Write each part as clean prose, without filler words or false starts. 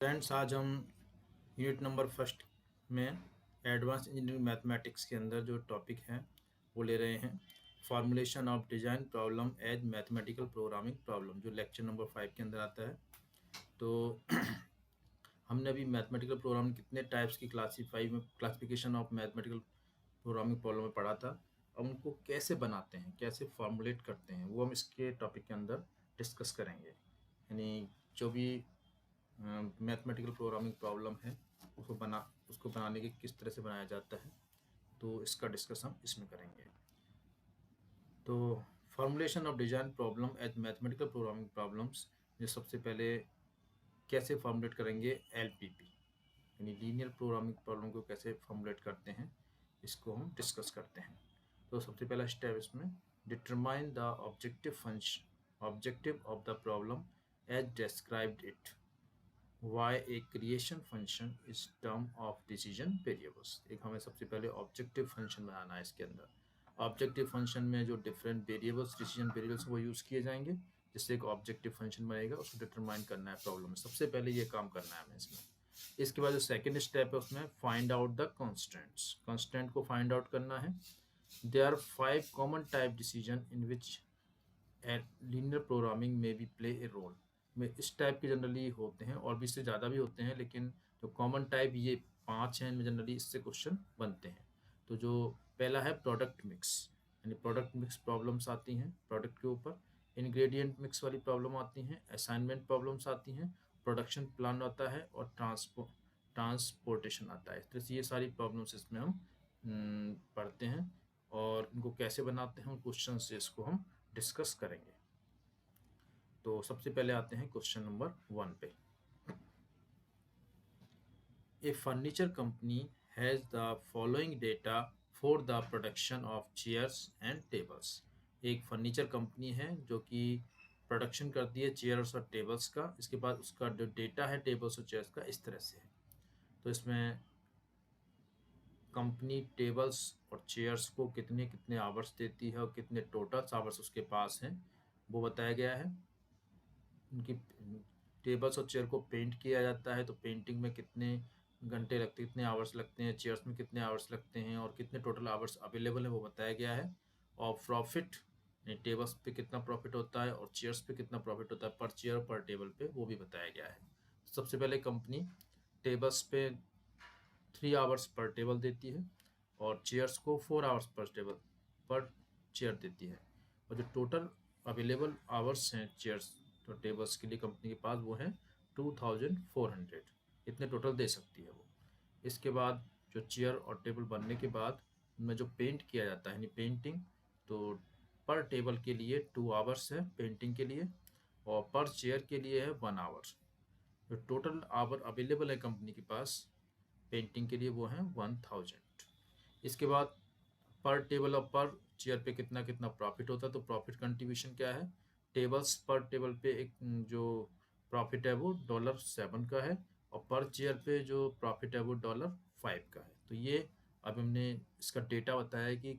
Friends, आज हम unit number first में एडवांस इंजीनियरिंग मैथमेटिक्स के अंदर जो टॉपिक है वो ले रहे हैं। Formulation of design problem as mathematical programming problem, जो लेक्चर नंबर 5 के अंदर आता है। तो हमने अभी मैथमेटिकल प्रोग्रामिंग कितने टाइप्स की classification of mathematical programming problem में पढ़ा था। अब उनको कैसे बनाते हैं, कैसे फॉर्मुलेट करते हैं, वो हम इसके टॉपिक के अंदर डिस्कस करेंगे। यानी जो भी मैथमेटिकल प्रोग्रामिंग प्रॉब्लम है उसको बनाने के किस तरह से बनाया जाता है, तो इसका डिस्कस हम इसमें करेंगे। तो formulation of design problem as mathematical programming problems, ये सबसे पहले कैसे फॉर्मुलेट करेंगे एलपीपी, यानी लीनियर प्रोग्रामिंग प्रॉब्लम को कैसे फॉर्मुलेट करते हैं, इसको हम डिस्कस करते हैं। तो सबसे पहला स्टेप इसमें, determine the objective of the problem as described it, why a creation function is term of decision variables। एक हमें सबसे पहले ऑब्जेक्टिव फंक्शन बनाना है। इसके अंदर ऑब्जेक्टिव फंक्शन में जो डिफरेंट वेरिएबल्स, डिसीजन वेरिएबल्स वो यूज़ किए जाएंगे, जिससे एक ऑब्जेक्टिव फंक्शन बनेगा। उसको डिटरमाइन करना है प्रॉब्लम में, सबसे पहले ये काम करना है हमें इसमें। इसके बाद जो सेकेंड स्टेप है उसमें find out the constants, constant को फाइंड आउट करना है। There are 5 common type decision in which linear programming में बी प्ले ए रोल। में इस टाइप के जनरली होते हैं, और भी इससे ज़्यादा भी होते हैं, लेकिन जो कॉमन टाइप ये 5 हैं, इनमें जनरली इससे क्वेश्चन बनते हैं। तो जो पहला है प्रोडक्ट मिक्स, यानी प्रोडक्ट मिक्स प्रॉब्लम्स आती हैं प्रोडक्ट के ऊपर। इंग्रेडिएंट मिक्स वाली प्रॉब्लम आती हैं, असाइनमेंट प्रॉब्लम्स आती हैं, प्रोडक्शन प्लान आता है, और ट्रांसपोर्टेशन आता है। तो ये सारी प्रॉब्लम्स इसमें हम पढ़ते हैं, और इनको कैसे बनाते हैं, उन क्वेश्चन से इसको हम डिस्कस करेंगे। तो सबसे पहले आते हैं क्वेश्चन नंबर 1 पे। A furniture company has the following data for the production of chairs and tables. एक फर्नीचर कंपनी है जो कि प्रोडक्शन करती है चेयर्स और टेबल्स का। इसके बाद उसका जो डेटा है टेबल्स और चेयर्स का इस तरह से है। तो इसमें कंपनी टेबल्स और चेयर्स को कितने कितने आवर्स देती है और कितने टोटल आवर्स उसके पास हैं, वो बताया गया है। उनकी टेबल्स और चेयर को पेंट किया जाता है, तो पेंटिंग में कितने घंटे लगते, कितने आवर्स लगते हैं, चेयर्स में कितने आवर्स लगते हैं, और कितने टोटल आवर्स अवेलेबल है वो बताया गया है। और प्रॉफिट, टेबल्स पे कितना प्रॉफिट होता है और चेयर्स पे कितना प्रॉफिट होता है पर चेयर पर टेबल पे, वो भी बताया गया है। सबसे पहले कंपनी टेबल्स पे 3 आवर्स पर टेबल देती है, और चेयर्स को 4 आवर्स पर चेयर देती है। और जो टोटल अवेलेबल आवर्स हैं चेयर्स तो टेबल्स के लिए कंपनी के पास, वो हैं 2400, इतने टोटल दे सकती है वो। इसके बाद जो चेयर और टेबल बनने के बाद उनमें जो पेंट किया जाता है, यानी पेंटिंग, तो पर टेबल के लिए 2 आवर्स है पेंटिंग के लिए, और पर चेयर के लिए है 1 आवर। जो टोटल आवर अवेलेबल है कंपनी के पास पेंटिंग के लिए, वो है 1000। इसके बाद पर टेबल और पर चेयर पे कितना कितना प्रॉफिट होता है, तो प्रॉफिट कंट्रीब्यूशन क्या है, टेबल्स पर टेबल पे एक जो प्रॉफिट है वो $7 का है, और पर चेयर पे जो प्रॉफिट है वो $5 का है। तो ये अब हमने इसका डेटा बताया है कि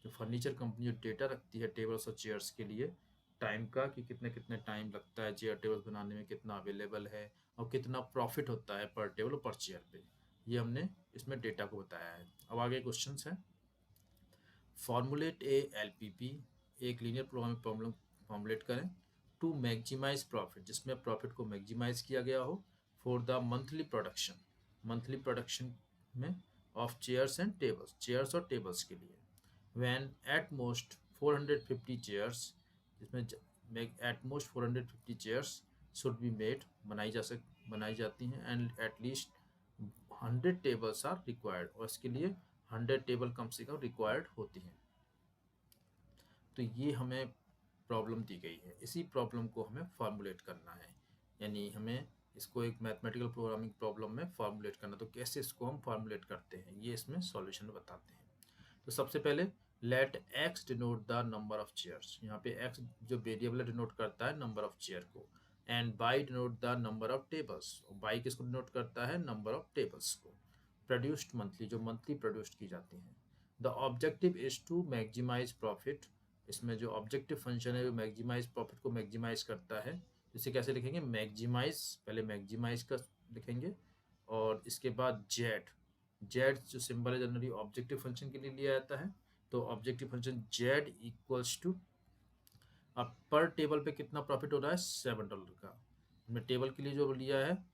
जो फर्नीचर कंपनी जो डेटा रखती है टेबल्स और चेयर्स के लिए टाइम का, कि कितने कितने टाइम लगता है चेयर टेबल्स बनाने में, कितना अवेलेबल है, और कितना प्रॉफिट होता है पर टेबल और पर चेयर पे, ये हमने इसमें डेटा को बताया है। अब आगे क्वेश्चंस हैं। फॉर्मुलेट ए एलपीपी, एक लीनियर प्रोग्रामिंग प्रॉब्लम फॉर्मुलेट करें टू मैक्सिमाइज प्रॉफिट, जिसमें प्रॉफिट को मैक्सिमाइज किया गया हो, फॉर द मंथली प्रोडक्शन में of chairs and tables, chairs और टेबल्स के लिए। व्हेन एट मोस्ट 450 चेयर्स, जिसमें at most 450 chairs should be made, बनाई जाती हैं, and at least 100 tables are required, और इसके लिए 100 टेबल कम से कम रिक्वायर्ड होती हैं। तो ये हमें प्रॉब्लम दी गई है, इसी प्रॉब्लम को हमें फॉर्मुलेट करना है, यानी हमें इसको एक मैथमेटिकल प्रोग्रामिंग प्रॉब्लम में फॉर्मुलेट करना। तो कैसे इसको हम फॉर्मुलेट करते हैं, ये इसमें सॉल्यूशन बताते हैं। तो सबसे पहले let x denote the number of chairs, यहाँ पे एक्स जो वेरिएबल है डिनोट करता है नंबर ऑफ चेयर को, and y denote the number of tables, और बाई किसको डिनोट करता है, नंबर ऑफ टेबल्स को। प्रोड्यूस्ड मंथली, जो मंथली प्रोड्यूस्ड की जाती हैं। The objective is to maximise profit, इसमें जो ऑब्जेक्टिव फंक्शन है वो मैक्सिमाइज प्रॉफिट को मैक्सिमाइज करता है। इसे कैसे लिखेंगे, मैक्सिमाइज, पहले मैक्सिमाइज का लिखेंगे। और इसके बाद जेड, जेड जो सिंबल है जनरली ऑब्जेक्टिव फंक्शन के लिए लिया जाता है। तो objective function Z equals to, अब पर टेबल पे कितना प्रॉफिट हो रहा है, $7 का। हमने टेबल के लिए जो लिया है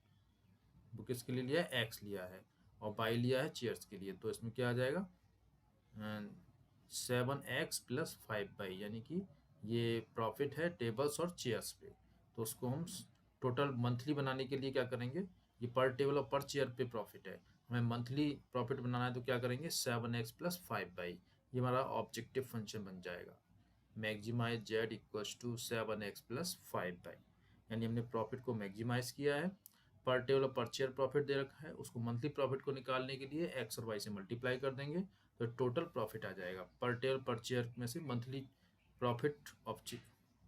वो किसके लिए लिया है, एक्स लिया है, और बाई लिया है चेयर्स के लिए। तो इसमें क्या आ जाएगा, 7x+5 यानी कि ये प्रॉफिट है टेबल्स और चेयर्स पे। तो उसको हम टोटल मंथली बनाने के लिए क्या करेंगे, ये पर टेबल और पर चेयर पे प्रॉफिट है, हमें मंथली प्रॉफिट बनाना है तो क्या करेंगे, 7x+5, ये हमारा ऑब्जेक्टिव फंक्शन बन जाएगा। Maximise Z equals to 7x+5, यानी हमने प्रॉफिट को मैक्सिमाइज किया है। पर टेबल और पर चेयर प्रॉफिट दे रखा है, उसको मंथली प्रॉफिट को निकालने के लिए एक्स और वाई से मल्टीप्लाई कर देंगे तो टोटल प्रॉफिट आ जाएगा। पर टेबल पर चेयर में से monthly profit of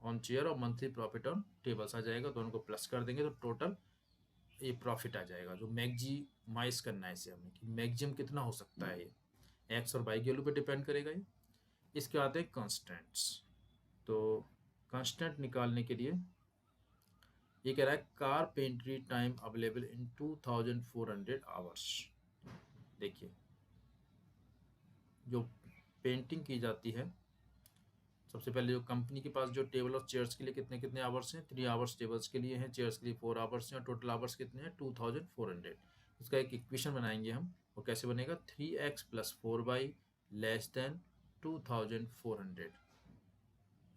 on chair और मंथली प्रॉफिट ऑन टेबल्स आ जाएगा, दोनों को प्लस कर देंगे तो टोटल ये प्रॉफिट आ जाएगा। जो मैक्सिमाइज करना है इसे हमें कि मैक्सिमम कितना हो सकता है, ये एक्स और वाई की वैल्यू पे डिपेंड करेगा ये। इसके आते हैं कंस्टेंट्स। तो कंस्टेंट निकालने के लिए ये कह रहा है कारपेंट्री टाइम अवेलेबल इन 2400 आवर्स। देखिए जो पेंटिंग की जाती है, सबसे पहले जो कंपनी के पास जो टेबल और चेयर्स के लिए कितने कितने आवर्स हैं, 3 आवर्स टेबल्स के लिए हैं, चेयर्स के लिए 4 आवर्स हैं, और टोटल आवर्स कितने हैं, 2400। इसका एक इक्वेशन बनाएंगे हम, वो कैसे बनेगा, 3x+4y लेस देन 2400,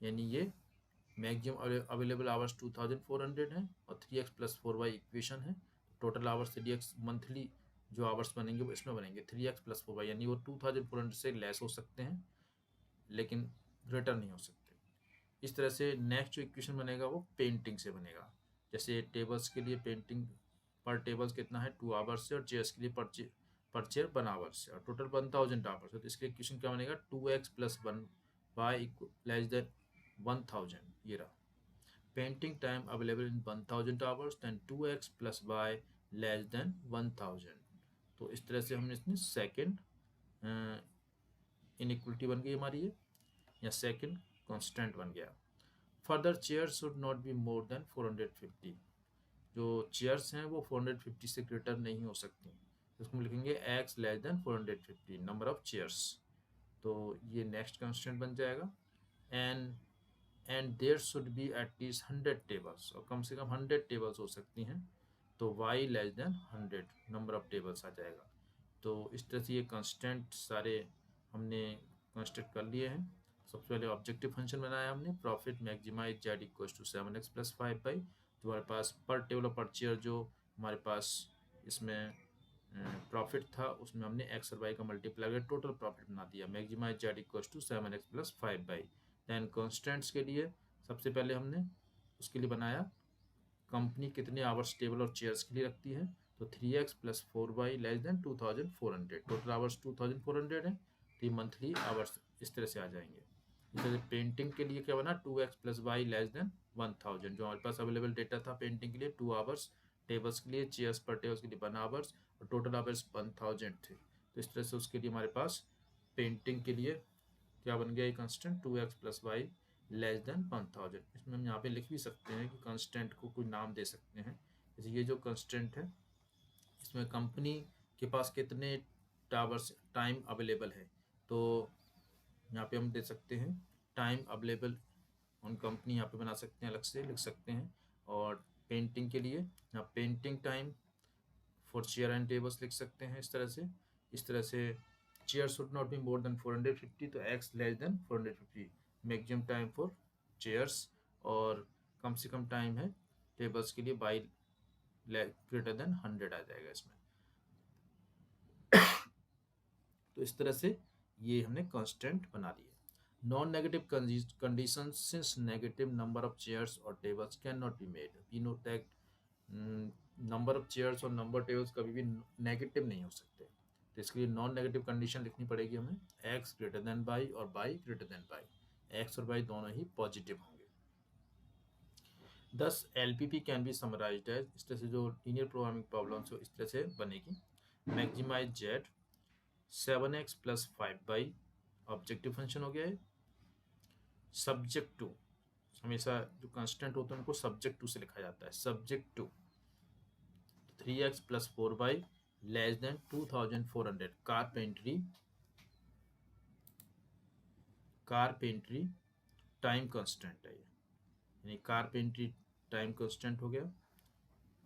यानी ये मैक्सिमम अवेलेबल आवर्स 2400 हैं और 3x+4y इक्वेशन है। टोटल आवर्स 3x मंथली जो आवर्स बनेंगे वो इसमें बनेंगे 3x+4y, यानी वो 2400 से लेस हो सकते हैं लेकिन ग्रेटर नहीं हो सकते। इस तरह से नेक्स्ट जो इक्वेशन बनेगा वो पेंटिंग से बनेगा। जैसे टेबल्स के लिए पेंटिंग पर टेबल्स कितना है, 2 आवर्स से, और चेयर्स के लिए पर चेयर 1 आवर्स से, और टोटल 1000 आवर्स है। तो इसके इक्वेशन क्या बनेगा, 2x+1y लेस देन 1000, ये रहा। Painting time available in 1000 hours than 2x+y less than 1000। तो इस तरह से हमने इसमें सेकेंड इनइक्वलिटी बन गई हमारी ये, या सेकेंड कांस्टेंट बन गया। Further chair should not be more than 450, जो चेयर्स हैं वो 450 से ग्रेटर नहीं हो सकती। इसको लिखेंगे x less than 450 number of chairs. तो ये नेक्स्ट कांस्टेंट बन जाएगा। And there should be at least 100 tables, और कम से कम 100 टेबल्स हो सकती हैं, तो y less than 100 number of tables आ जाएगा। तो इस तरह से ये कांस्टेंट सारे हमने कंस्ट्रक्ट कर लिए हैं। सबसे पहले ऑब्जेक्टिव फंक्शन बनाया हमने, profit maximise Z equal to 7x+5 जो हमारे पास पर टेबल और पर चेयर जो हमारे पास इसमें प्रॉफिट था उसमें हमने एक्स और वाई का मल्टीप्लाई कर टोटल प्रॉफिट बना दिया, maximise Z equal to 7x+5। Then constants के लिए सबसे पहले हमने उसके लिए बनाया कंपनी कितने आवर्स टेबल और चेयर्स के लिए रखती है, तो 3x+4y less than 2400, total hours 2400 है, तो मंथली आवर्स इस तरह से आ जाएंगे। इस तरह से पेंटिंग के लिए क्या बना, 2x+y लेस देन 1000, जो हमारे पास अवेलेबल डेटा था पेंटिंग के लिए 2 आवर्स, टेबल्स के लिए चेयर्स पर टेबल्स के लिए 1 आवर्स, और टोटल आवर्स 1000 थे। तो इस तरह से उसके लिए हमारे पास पेंटिंग के लिए क्या बन गया, ये कंस्टेंट 2x+y लेस देन 1000। इसमें हम यहाँ पे लिख भी सकते हैं कि कंस्टेंट को कोई नाम दे सकते हैं। जैसे ये जो कंस्टेंट है इसमें कंपनी के पास कितने टावर्स टाइम अवेलेबल है, तो यहाँ पे हम दे सकते हैं टाइम अवेलेबल ऑन कंपनी, यहाँ पे बना सकते हैं, अलग से लिख सकते हैं। और पेंटिंग के लिए यहाँ painting time for chair and tables लिख सकते हैं इस तरह से chair should not be more than 450, तो x less than 450 maximum time for chairs, और कम से कम टाइम है टेबल्स के लिए बाई ग्रेटर देन 100 आ जाएगा इसमें। तो इस तरह से ये हमने कांस्टेंट बना दिए। Non negative condition, since negative number of chairs और tables can not be made, we know that number of chairs और नंबर टेबल्स कभी भी नेगेटिव नहीं हो सकते, तो इसके लिए नॉन नेगेटिव कंडीशन लिखनी पड़ेगी हमें, x ग्रेटर देन बाई और y greater than y, x और बाई दोनों ही पॉजिटिव होंगे। This LPP can be summarised as, इस तरह से जो लीनियर प्रोग्रामिंग प्रॉब्लम्स हो इस तरह से बनेगी। Maximise Z 7x+5 objective function हो गया है। सब्जेक्ट टू, हमेशा जो कांस्टेंट होते हैं उनको सब्जेक्ट टू से लिखा जाता है, subject to 3x plus 4y less than 2400 carpentry time constant है ये, यानी कारपेंट्री टाइम कांस्टेंट हो गया,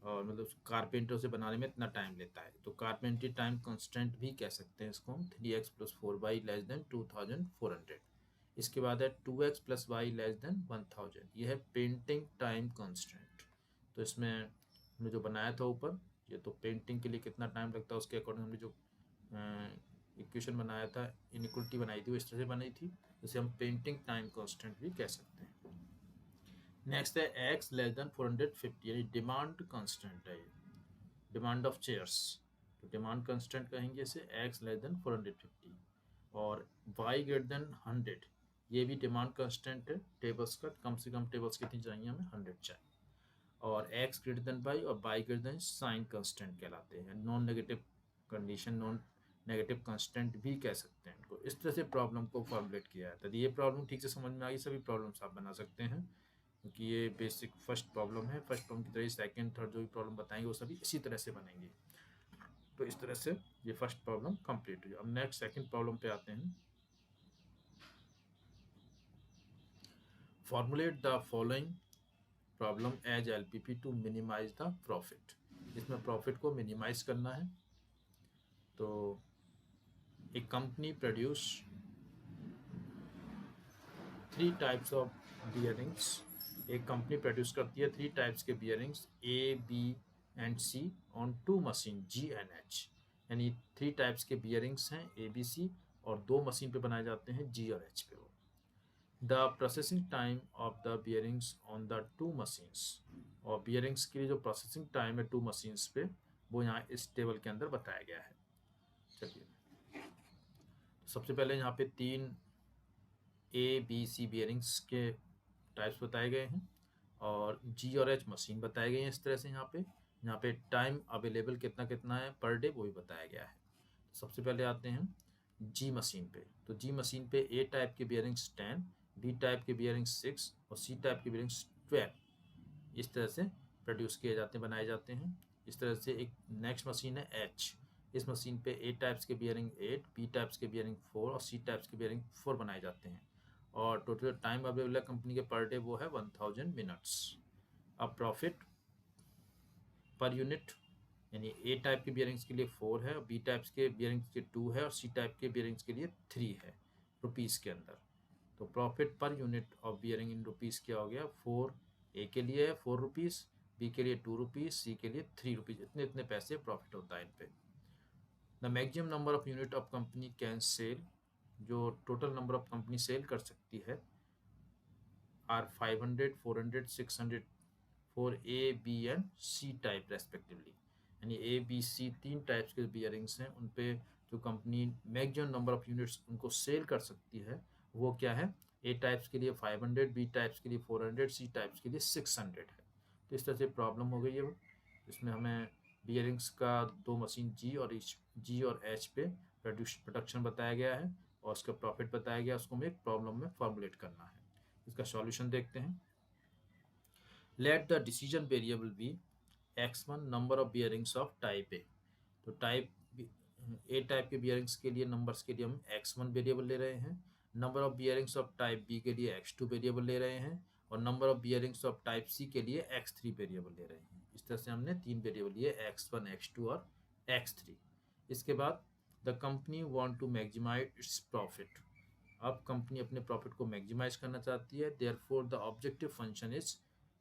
और मतलब कारपेंटर से बनाने में इतना टाइम लेता है, तो कारपेंट्री टाइम कांस्टेंट भी कह सकते हैं इसको हम। 3x plus 4y less than 2400। इसके बाद है 2x plus Y less than 1000, ये है पेंटिंग टाइम कांस्टेंट। तो इसमें हमने जो बनाया था ऊपर, ये तो पेंटिंग के लिए कितना टाइम लगता है उसके अकॉर्डिंग हमने जो इक्वेशन बनाया था, इनइक्वलिटी बनाई थी, वो इस तरह से बनाई थी, जिसे हम पेंटिंग टाइम कांस्टेंट भी कह सकते हैं। नेक्स्ट है x लेस देन 450, यानी डिमांड कांस्टेंट है, डिमांड ऑफ चेयर्स, तो डिमांड कांस्टेंट कहेंगे इसे x लेस देन 450। और y ग्रेटर देन 100, ये भी डिमांड कांस्टेंट है, टेबल्स का कम से कम टेबल्स कितनी चाहिए हमें, 100 चाहिए। और x ग्रेटर देन y और y greater than sign constant कहलाते हैं, non negative condition, non negative constant भी कह सकते हैं इनको। इस तरह से प्रॉब्लम को फॉर्मुलेट किया है। ये प्रॉब्लम ठीक से समझ में आ गई, सभी प्रॉब्लम्स आप बना सकते हैं, क्योंकि ये बेसिक फर्स्ट प्रॉब्लम है। फर्स्ट प्रॉब्लम की तरह सेकंड थर्ड जो भी प्रॉब्लम बताएंगे वो सभी इसी तरह से बनेंगे। तो इस तरह से ये फर्स्ट प्रॉब्लम कंप्लीट हुई। अब नेक्स्ट सेकंड प्रॉब्लम पे आते हैं। Formulate the following problem as LPP to minimize the profit. इसमें प्रॉफिट को मिनिमाइज करना है। तो एक company produce 3 types of bearings, एक कंपनी प्रोड्यूस करती है 3 टाइप्स के bearings A B and C on 2 machine G and H, यानी 3 टाइप्स के बियरिंग्स हैं ए बी सी, और 2 मशीन पे बनाए जाते हैं जी और एच पे। वो the processing time of the bearings on the 2 machines, और बियरिंग्स के लिए जो प्रोसेसिंग टाइम है 2 मशीन्स पे, वो यहाँ इस टेबल के अंदर बताया गया है। चलिए, सबसे पहले यहाँ पे 3 ए बी सी बियरिंग्स के टाइप्स बताए गए हैं, और जी और एच मशीन बताए गए हैं इस तरह से। यहाँ पे टाइम अवेलेबल कितना कितना है पर डे, वो भी बताया गया है। सबसे पहले आते हैं जी मशीन पे। तो जी मशीन पे ए टाइप के बियरिंग्स 10, बी टाइप के बियरिंग्स 6 और सी टाइप के बियरिंग्स 12 इस तरह से प्रोड्यूस किए जाते हैं, बनाए जाते हैं। इस तरह से एक नेक्स्ट मशीन है एच, इस मशीन पे ए टाइप्स के बियरिंग 8, बी टाइप्स के बियरिंग 4 और सी टाइप्स के बियरिंग 4 बनाए जाते हैं, और टोटल टाइम अवेलेबल है कंपनी के पर डे वो है 1000 मिनट्स। अब प्रॉफिट पर यूनिट, यानी ए टाइप के बियरिंग्स के लिए 4 है, बी टाइप्स के बियरिंग्स के 2 है, और सी टाइप के बियरिंग्स के लिए 3 है रुपीज़ के अंदर। तो profit per unit of bearing in rupees क्या हो गया, 4 ए के लिए है 4 रुपीज़, बी के लिए 2 रुपीज़, सी के लिए 3 रुपीज़, इतने इतने पैसे प्रॉफिट होता है इन पे। The maximum number of unit of company can sell, जो total number of company sell कर सकती है, are 500, 400, 600 for A B and C type respectively, यानी ए बी सी 3 टाइप्स के बियरिंग्स हैं, उन पे जो company maximum number of units उनको सेल कर सकती है वो क्या है, ए टाइप्स के लिए 500, बी टाइप्स के लिए 400, सी टाइप्स के लिए 600 है। तो इस तरह से प्रॉब्लम हो गई है वो, इसमें हमें बियरिंग्स का 2 मशीन जी और एच पे प्रोडक्शन बताया गया है, और उसका प्रॉफिट बताया गया, उसको हमें एक प्रॉब्लम में फॉर्मुलेट करना है। इसका सॉल्यूशन देखते हैं। Let the decision variable be x1 number of bearings of type A. तो टाइप ए टाइप के बियरिंग्स के लिए नंबर्स के लिए हम x1 वेरिएबल ले रहे हैं, number of bearings of type B के लिए x2 वेरिएबल ले रहे हैं, और number of bearings of type C के लिए x3 वेरिएबल ले रहे हैं। इस तरह से हमने 3 वेरिएबल लिए, x1, x2 और x3। इसके बाद the company want to maximize its profit. अब कंपनी अपने प्रॉफिट को मैक्सिमाइज करना चाहती है, therefore the objective function is,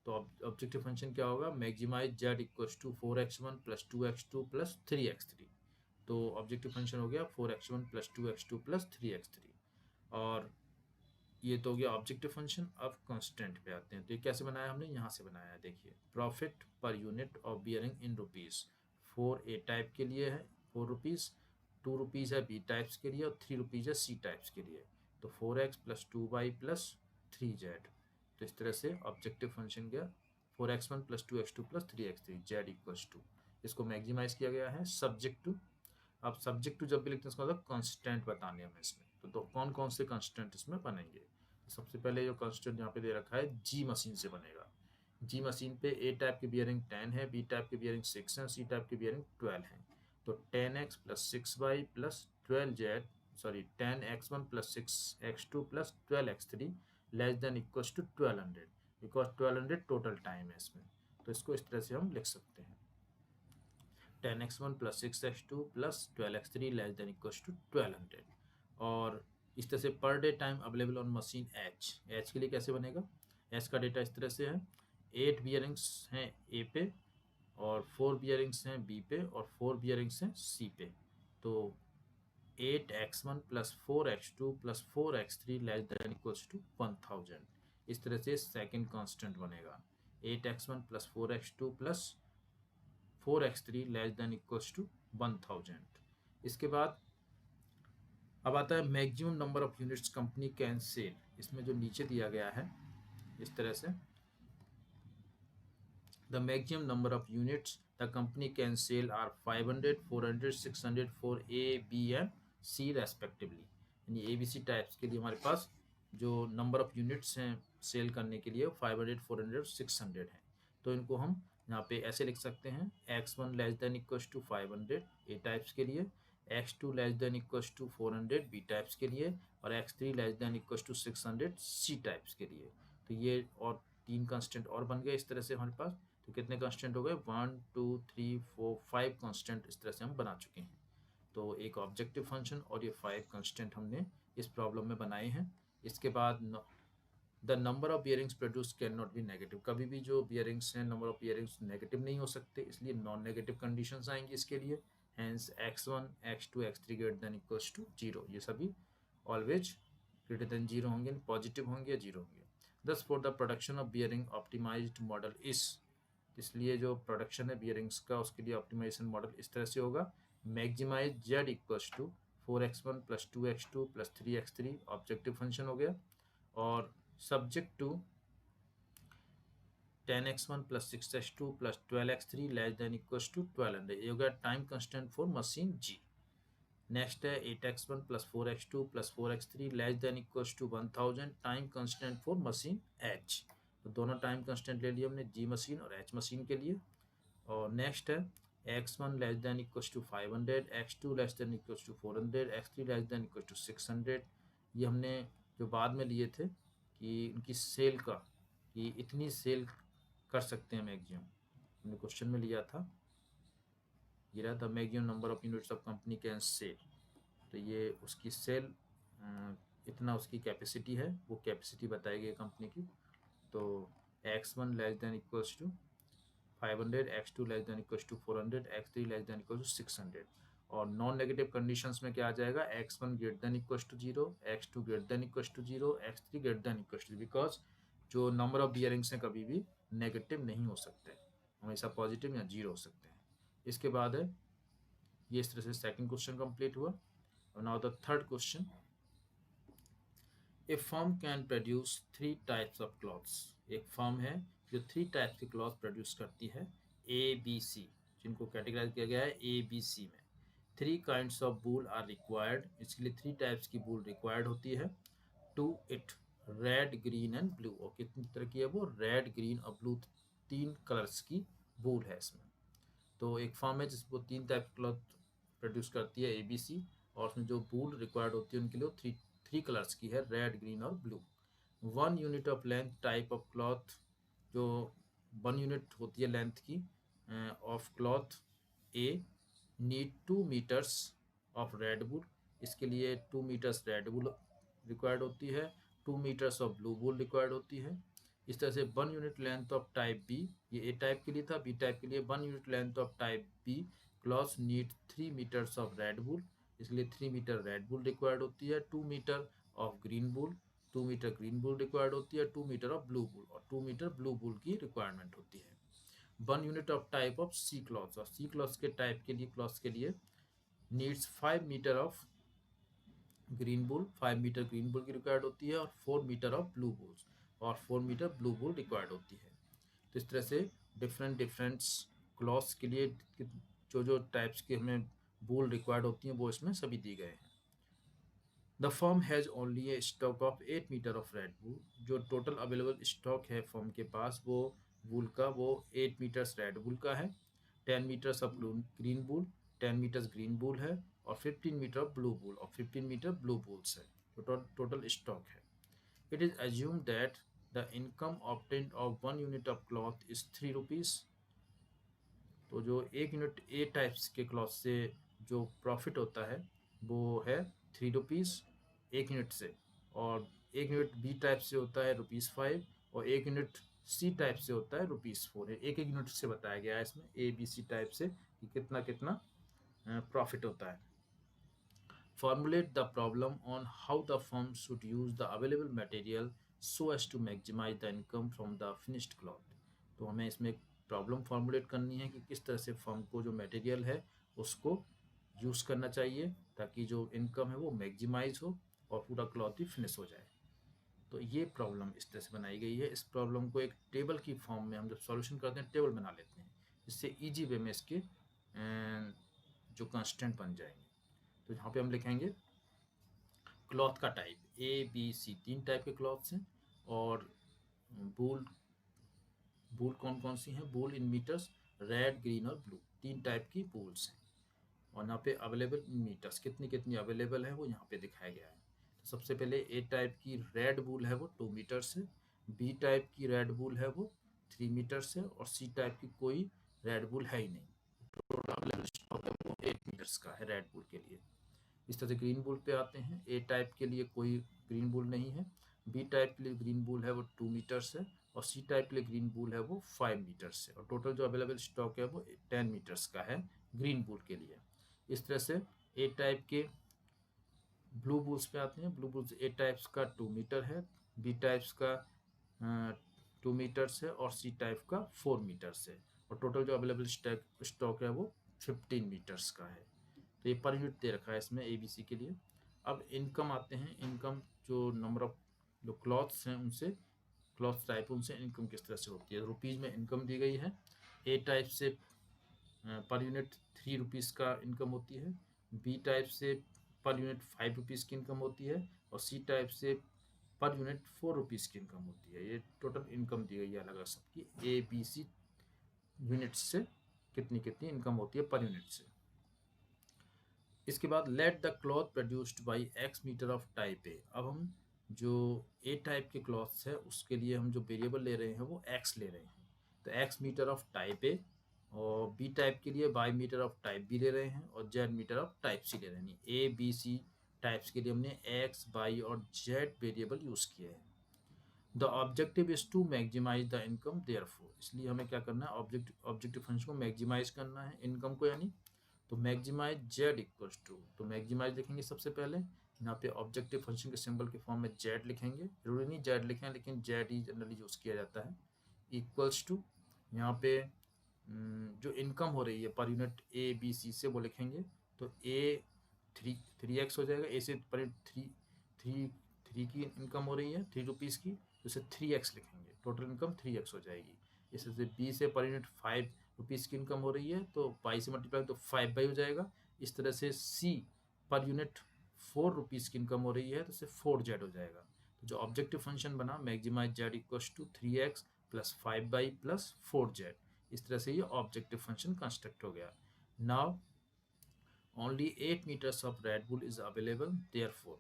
तो ऑब्जेक्टिव फंक्शन क्या होगा, maximize Z equals to 4x1 plus 2x2 plus 3x3। तो ऑब्जेक्टिव फंक्शन हो गया 4x1 plus 2x2 plus 3x3, और ये तो हो गया ऑब्जेक्टिव फंक्शन। अब कांस्टेंट पे आते हैं। तो ये कैसे बनाया हमने, यहाँ से बनाया है, देखिए profit per unit of bearing in rupees, 4 A type के लिए है 4 रुपीज़, 2 रुपीज़ है बी टाइप्स के लिए, और 3 रुपीज़ है सी टाइप्स के लिए। तो 4x plus 2y plus 3z। तो इस तरह से ऑब्जेक्टिव फंक्शन गया 4x1 plus 2x2 plus 3x3 z equals to, इसको मैक्सिमाइज किया गया है सब्जेक्ट टू। अब सब्जेक्ट टू जब भी लिखते हैं उसका मतलब कांस्टेंट बताने हमें इसमें, तो कौन कौन से कांस्टेंट इसमें बनेंगे। सबसे पहले जो कांस्टेंट यहाँ पे दे रखा है जी मशीन से बनेगा, जी मशीन पे ए टाइप की बियरिंग 10 है, बी टाइप की बियरिंग 6 है, सी टाइप की बियरिंग 12 है। तो 10x plus 6y plus 12z, sorry 10x1 plus 6x2 plus 12x3 less than equals to 1200, because 1200 total time है इसमें। तो इसको इस तरह से हम लिख सकते हैं 10x1 plus 6x2 plus 12x3 less than equals to 1200। और इस तरह से per day time available on machine H के लिए कैसे बनेगा, एच का डेटा इस तरह से है 8 बियरिंग्स हैं ए पे और 4 बियरिंग्स हैं बी पे और 4 बियरिंग्स हैं सी पे। तो 8x1 plus 4x2 plus 4x3 less than equals to 1000। इस तरह से सेकेंड कांस्टेंट बनेगा 8x1 plus 4x2 plus 4x3 less than equals to 1000। इसके बाद अब आता है maximum number of units company can sell. इसमें जो नीचे दिया गया है इस तरह से the maximum number of units the company can sell are 500, 400, 600 for A B and C respectively. यानी ए बी सी टाइप्स के लिए हमारे पास जो नंबर ऑफ यूनिट्स हैं सेल करने के लिए 500, 400, 600 है। तो इनको हम यहाँ पे ऐसे लिख सकते हैं x1 less than equals to 500 A types के लिए, x2 less than equals to 400 B types के लिए और x3 less than equals to 600 C types के लिए। तो ये और 3 कांस्टेंट और बन गए इस तरह से हमारे पास। तो कितने कांस्टेंट हो गए 1 2 3 4 5 कांस्टेंट इस तरह से हम बना चुके हैं। तो एक ऑब्जेक्टिव फंक्शन और ये 5 कांस्टेंट हमने इस प्रॉब्लम में बनाए हैं। इसके बाद the number of bearings produce can not B negative. कभी भी जो बियरिंग्स हैं नंबर ऑफ बियरिंग्स नेगेटिव नहीं हो सकते, इसलिए नॉन नेगेटिव कंडीशंस आएंगी इसके लिए। Hence x1 x2 x3 greater than equals to 0, ये सभी ऑलवेज ग्रेटर देन 0 होंगे, पॉजिटिव होंगे या 0 होंगे। Thus for the production of bearing optimized model is, इसलिए जो प्रोडक्शन है बियरिंग्स का उसके लिए ऑप्टिमाइजेशन मॉडल इस तरह से होगा maximize z equals to 4x1 plus 2x2 plus 3x3, objective function हो गया, और subject to 10x1 plus 6x2 plus 12x3 less than equals to 1200, ये हो गया time constant for machine G. Next है 8x1 plus 4x2 plus 4x3 less than equals to 1000, time constant for machine H. तो दोनों time constant ले लिए हमने G machine और एच मशीन के लिए। और नेक्स्ट है x1 less than equals to 500, x2 less than equals to 400, x3 less than equals to 600। ये हमने जो बाद में लिए थे कि उनकी सेल का, कि इतनी सेल कर सकते हैं मैक्सिमम, हमने क्वेश्चन में लिया था, ये रहा था maximum number of units of company can cell. तो ये उसकी सेल इतना उसकी कैपेसिटी है, वो कैपेसिटी बताई गई कंपनी की। तो x1 less than equals to 500, x2 less than equals to 400, x3 less than equals to 600। और नॉन नेगेटिव कंडीशंस में क्या आ जाएगा x1 greater than equals to 0, x2 greater than equals to 0, x3 greater than equals to, because जो number of bearings हैं कभी भी negative नहीं हो सकते, हमेशा पॉजिटिव या 0 हो सकते हैं। इसके बाद है ये इस तरह से सेकंड क्वेश्चन कंप्लीट हुआ। Now the third question, A firm can produce 3 types of clothes. एक फर्म है जो 3 टाइप्स के क्लॉथ प्रोड्यूस करती है ए बी सी, जिनको कैटेगराइज किया गया है ए बी सी में। 3 kinds of wool are required, इसके लिए 3 टाइप्स की वूल रिक्वायर्ड होती है। To it red green and blue, और कितनी तरह की है वो रेड ग्रीन और ब्लू, 3 कलर्स की वूल है इसमें। तो एक फर्म है जिसको 3 टाइप क्लॉथ प्रोड्यूस करती है ए बी सी, और उसमें जो वूल रिक्वायर्ड होती है उनके लिए थ्री कलर्स की है, रेड ग्रीन और blue. 1 unit of length type of cloth, जो 1 यूनिट होती है लेंथ की of cloth A need 2 metres of red wool, इसके लिए 2 मीटर्स रेड वूल रिक्वायर्ड होती है, 2 metres of blue wool required होती है। इस तरह से 1 unit length of type B, ये ए टाइप के लिए था, बी टाइप के लिए 1 unit length of type B cloths need 3 metres of red wool, इसलिए 3 मीटर रेड वूल रिक्वायर्ड होती है। 2 metre of green wool, 2 metre green wool required होती है। 2 मीटर ऑफ ब्लू वूल, और 2 मीटर ब्लू वूल की requirement होती है। 1 unit of type of C clothes, और सी क्लॉथ्स के टाइप के लिए क्लॉथ्स के लिए needs 5 metre of green wool, 5 metre green wool की रिक्वायर्ड होती है, और 4 मीटर ऑफ ब्लू वूल, और 4 मीटर ब्लू वूल रिक्वायर्ड होती है। तो इस तरह से डिफरेंट क्लॉथ्स के लिए जो टाइप्स के हमें वूल रिक्वायर्ड होती हैं वो इसमें सभी दी गए हैं। The firm has only a stock of 8 metre of red wool, जो टोटल अवेलेबल स्टॉक है फर्म के पास वो वूल का वो 8 मीटर्स रेड वूल का है, 10 metres of green wool, 10 metres green wool है और 15 मीटर ऑफ ब्लू वूल और 15 मीटर ब्लू वूल्स है। टोटल स्टॉक है। It is assume that the income obtained of 1 unit of cloth is 3 rupees. तो जो 1 unit A types के cloth से जो प्रॉफिट होता है वो है 3 रुपीज़ 1 यूनिट से, और 1 यूनिट बी टाइप से होता है ₹5 और 1 यूनिट सी टाइप से होता है ₹4। एक एक यूनिट से बताया गया है इसमें ए बी सी टाइप से कि कितना कितना प्रॉफिट होता है। Formulate the problem on how the firm should use the available material so as to maximize the income from the finished cloth। तो हमें इसमें एक प्रॉब्लम फॉर्मुलेट करनी है कि किस तरह से फर्म को जो मटेरियल है उसको यूज़ करना चाहिए ताकि जो इनकम है वो मैक्सिमाइज हो और पूरा क्लॉथ भी फिनिश हो जाए। तो ये प्रॉब्लम इस तरह से बनाई गई है। इस प्रॉब्लम को एक टेबल की फॉर्म में हम जब सॉल्यूशन करते हैं टेबल बना लेते हैं, इससे ईजी वे में इसके जो कंस्टेंट बन जाएंगे। तो यहाँ पे हम लिखेंगे क्लॉथ का type A B C, 3 type के क्लॉथ्स हैं, और वूल वूल कौन कौन सी हैं, wool in metres red green और ब्लू, 3 टाइप की वूल्स हैं। और यहाँ पे अवेलेबल इन मीटर्स कितनी कितनी अवेलेबल है वो यहाँ पे दिखाया गया है। तो सबसे पहले ए टाइप की रेड वूल है वो 2 मीटर्स है, बी टाइप की रेड वूल है वो 3 मीटर्स है और सी टाइप की कोई रेड वूल है ही नहीं। टोटल अवेलेबल स्टॉक है वो 8 मीटर्स का है रेड वूल के लिए। इस तरह से ग्रीन वूल पे आते हैं। ए टाइप के लिए कोई ग्रीन वूल नहीं है, बी टाइप के लिए ग्रीन वूल है वो 2 मीटर्स है और सी टाइप के लिए ग्रीन वूल है वो 5 मीटर्स है और टोटल जो अवेलेबल स्टॉक है वो 10 मीटर्स का है ग्रीन वूल के लिए। इस तरह से ए टाइप के ब्लू वूल्स पे आते हैं। ब्लू वूल्स ए टाइप्स का 2 मीटर है, बी टाइप्स का 2 मीटर्स है और सी टाइप का 4 मीटर्स है और टोटल जो अवेलेबल स्टॉक है वो 15 मीटर्स का है। तो ये पर यूनिट दे रखा है इसमें ए बी सी के लिए। अब इनकम आते हैं। इनकम जो नंबर ऑफ जो क्लॉथ्स हैं उनसे, क्लॉथ टाइप उनसे इनकम किस तरह से होती है। रुपीज़ में इनकम दी गई है। ए टाइप से पर यूनिट 3 रुपीज़ का इनकम होती है, बी टाइप से पर यूनिट 5 रुपीज़ की इनकम होती है और सी टाइप से पर यूनिट 4 रुपीज़ की इनकम होती है। ये टोटल इनकम दी गई है अलग अलग सबकी ए बी सी यूनिट्स से कितनी कितनी इनकम होती है पर यूनिट से। इसके बाद let the cloth produced by X metre of type A. अब हम जो ए टाइप के क्लॉथ्स है उसके लिए हम जो वेरिएबल ले रहे हैं वो एक्स ले रहे हैं, तो X metre of type A, और बी टाइप के लिए Y metre of type B ले रहे हैं और Z metre of type C ले रहे हैं। ए बी सी टाइप्स के लिए हमने एक्स वाई और जेड वेरिएबल यूज़ किए हैं। The objective is to maximize the income therefore, इसलिए हमें क्या करना है, ऑब्जेक्टिव फंक्शन को मैक्सिमाइज करना है इनकम को, यानी तो मैक्सिमाइज जेड इक्वल्स टू, तो मैक्सिमाइज लिखेंगे सबसे पहले यहाँ पे ऑब्जेक्टिव फंक्शन के सिंबल के फॉर्म में जेड लिखेंगे, जरूरी नहीं जेड लिखें लेकिन जेड ही जनरली यूज़ किया जाता है, इक्वल्स टू यहाँ पे जो इनकम हो रही है पर यूनिट ए बी सी से वो लिखेंगे, तो ए 3x हो जाएगा। ए से पर थ्री की इनकम हो रही है 3 रुपीज़ की, तो इसे 3x लिखेंगे, टोटल इनकम 3x हो जाएगी। इससे बी से पर यूनिट 5 रुपीज़ की इनकम हो रही है तो बाई से मल्टीप्लाई तो 5 बाई हो जाएगा। इस तरह से सी पर यूनिट 4 रुपीज़ की इनकम हो रही है तो इसे 4z हो जाएगा। तो जो ऑब्जेक्टिव फंक्शन बना maximize Z equals to 3x plus 5 by plus 4z, इस तरह से ये ऑब्जेक्टिव फंक्शन कंस्ट्रक्ट हो गया। Now only 8 metres of red wool is available therefore.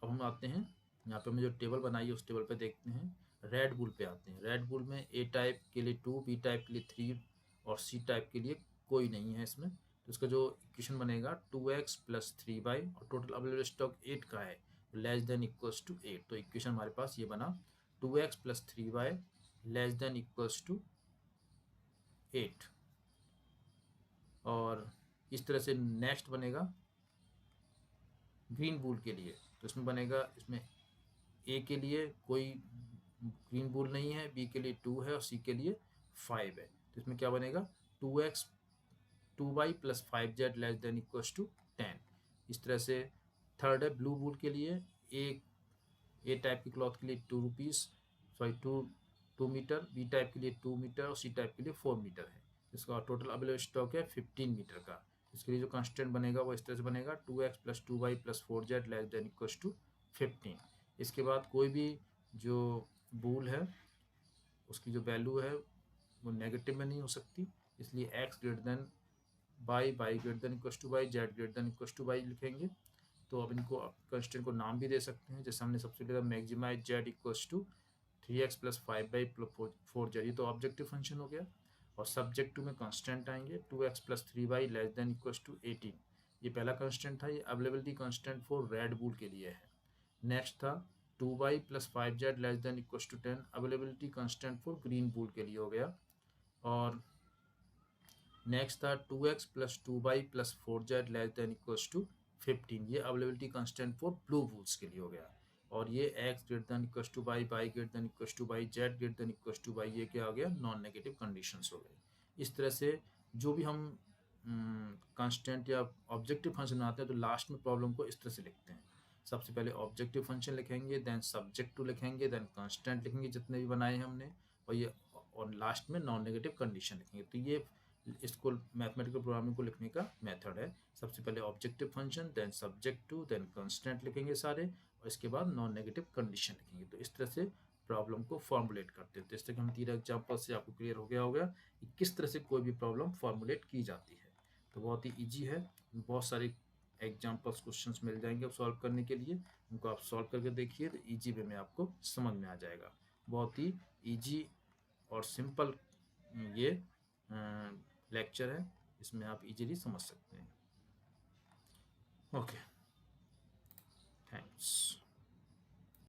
अब हम आते हैं यहाँ पे हमने जो टेबल बनाई है उस टेबल पे देखते हैं, रेड वूल पे आते हैं। रेड वूल में ए टाइप के लिए 2, बी टाइप के लिए 3 और सी टाइप के लिए कोई नहीं है इसमें, तो इसका जो इक्वेशन बनेगा 2x प्लस 3y और टोटल अवेलेबल स्टॉक 8 का है, लेस देन इक्वल्स टू 8। तो इक्वेशन हमारे पास ये बना 2x plus 3y less than equals to 8। और इस तरह से नेक्स्ट बनेगा ग्रीन वूल के लिए, तो इसमें बनेगा, इसमें ए के लिए कोई ग्रीन वूल नहीं है, बी के लिए 2 है और सी के लिए 5 है, तो इसमें क्या बनेगा 2x 2y plus 5z less than equals to 10। इस तरह से थर्ड है ब्लू वूल के लिए, ए टाइप की क्लॉथ के लिए 2 rupees sorry 2 metre, B type के लिए 2 मीटर और सी टाइप के लिए 4 मीटर है। इसका टोटल अवेलेबल स्टॉक है 15 मीटर का। इसके लिए जो कांस्टेंट बनेगा वो इस तरह से बनेगा 2x plus 2y plus 4z less than equals to 15। इसके बाद कोई भी जो वूल है उसकी जो वैल्यू है वो नेगेटिव में नहीं हो सकती, इसलिए x greater than by greater than equal two by, Z greater than equal two by लिखेंगे। तो अब इनको कंस्टेंट को नाम भी दे सकते हैं, जैसे हमने सबसे लिखा maximize Z equals to 3x plus 5/4 Z, ये तो ऑब्जेक्टिव फंक्शन हो गया। और सब्जेक्ट टू में कांस्टेंट आएंगे 2x plus 3y less than equals to 18, ये पहला कांस्टेंट था, ये availability constant for red wool के लिए है। नेक्स्ट था 2y plus 5z less than equals to 10, availability constant for green wool के लिए हो गया। और नेक्स्ट था 2x plus 2y plus 4z less than equals to 15, ये availability constant for blue wools के लिए हो गया। और ये x greater than equals two by greater than equals two by, Z greater than equals two by, ये क्या हो गया, नॉन नेगेटिव कंडीशंस हो गए। इस तरह से जो भी हम कांस्टेंट या ऑब्जेक्टिव फंक्शन बनाते हैं तो लास्ट में प्रॉब्लम को इस तरह से लिखते हैं। सबसे पहले ऑब्जेक्टिव फंक्शन लिखेंगे, देन सब्जेक्ट टू लिखेंगे, देन कांस्टेंट लिखेंगे जितने भी बनाए हैं हमने, और ये और लास्ट में नॉन नेगेटिव कंडीशन लिखेंगे। तो ये इसको मैथमेटिकल प्रोग्रामिंग को लिखने का मेथड है। सबसे पहले objective function, then subject to, then constant लिखेंगे सारे, और इसके बाद नॉन नेगेटिव कंडीशन लिखेंगे। तो इस तरह से प्रॉब्लम को फॉर्मुलेट करते हैं। तो इस तरह के हम 3 एग्जाम्पल से आपको क्लियर हो गया होगा कि किस तरह से कोई भी प्रॉब्लम फॉर्मुलेट की जाती है। तो बहुत ही ईजी है, बहुत सारे एग्जाम्पल्स क्वेश्चंस मिल जाएंगे अब सॉल्व करने के लिए, उनको आप सॉल्व करके देखिए तो ईजी वे में आपको समझ में आ जाएगा। बहुत ही ईजी और सिंपल ये लेक्चर है, इसमें आप इजीली समझ सकते हैं। Okay, thanks.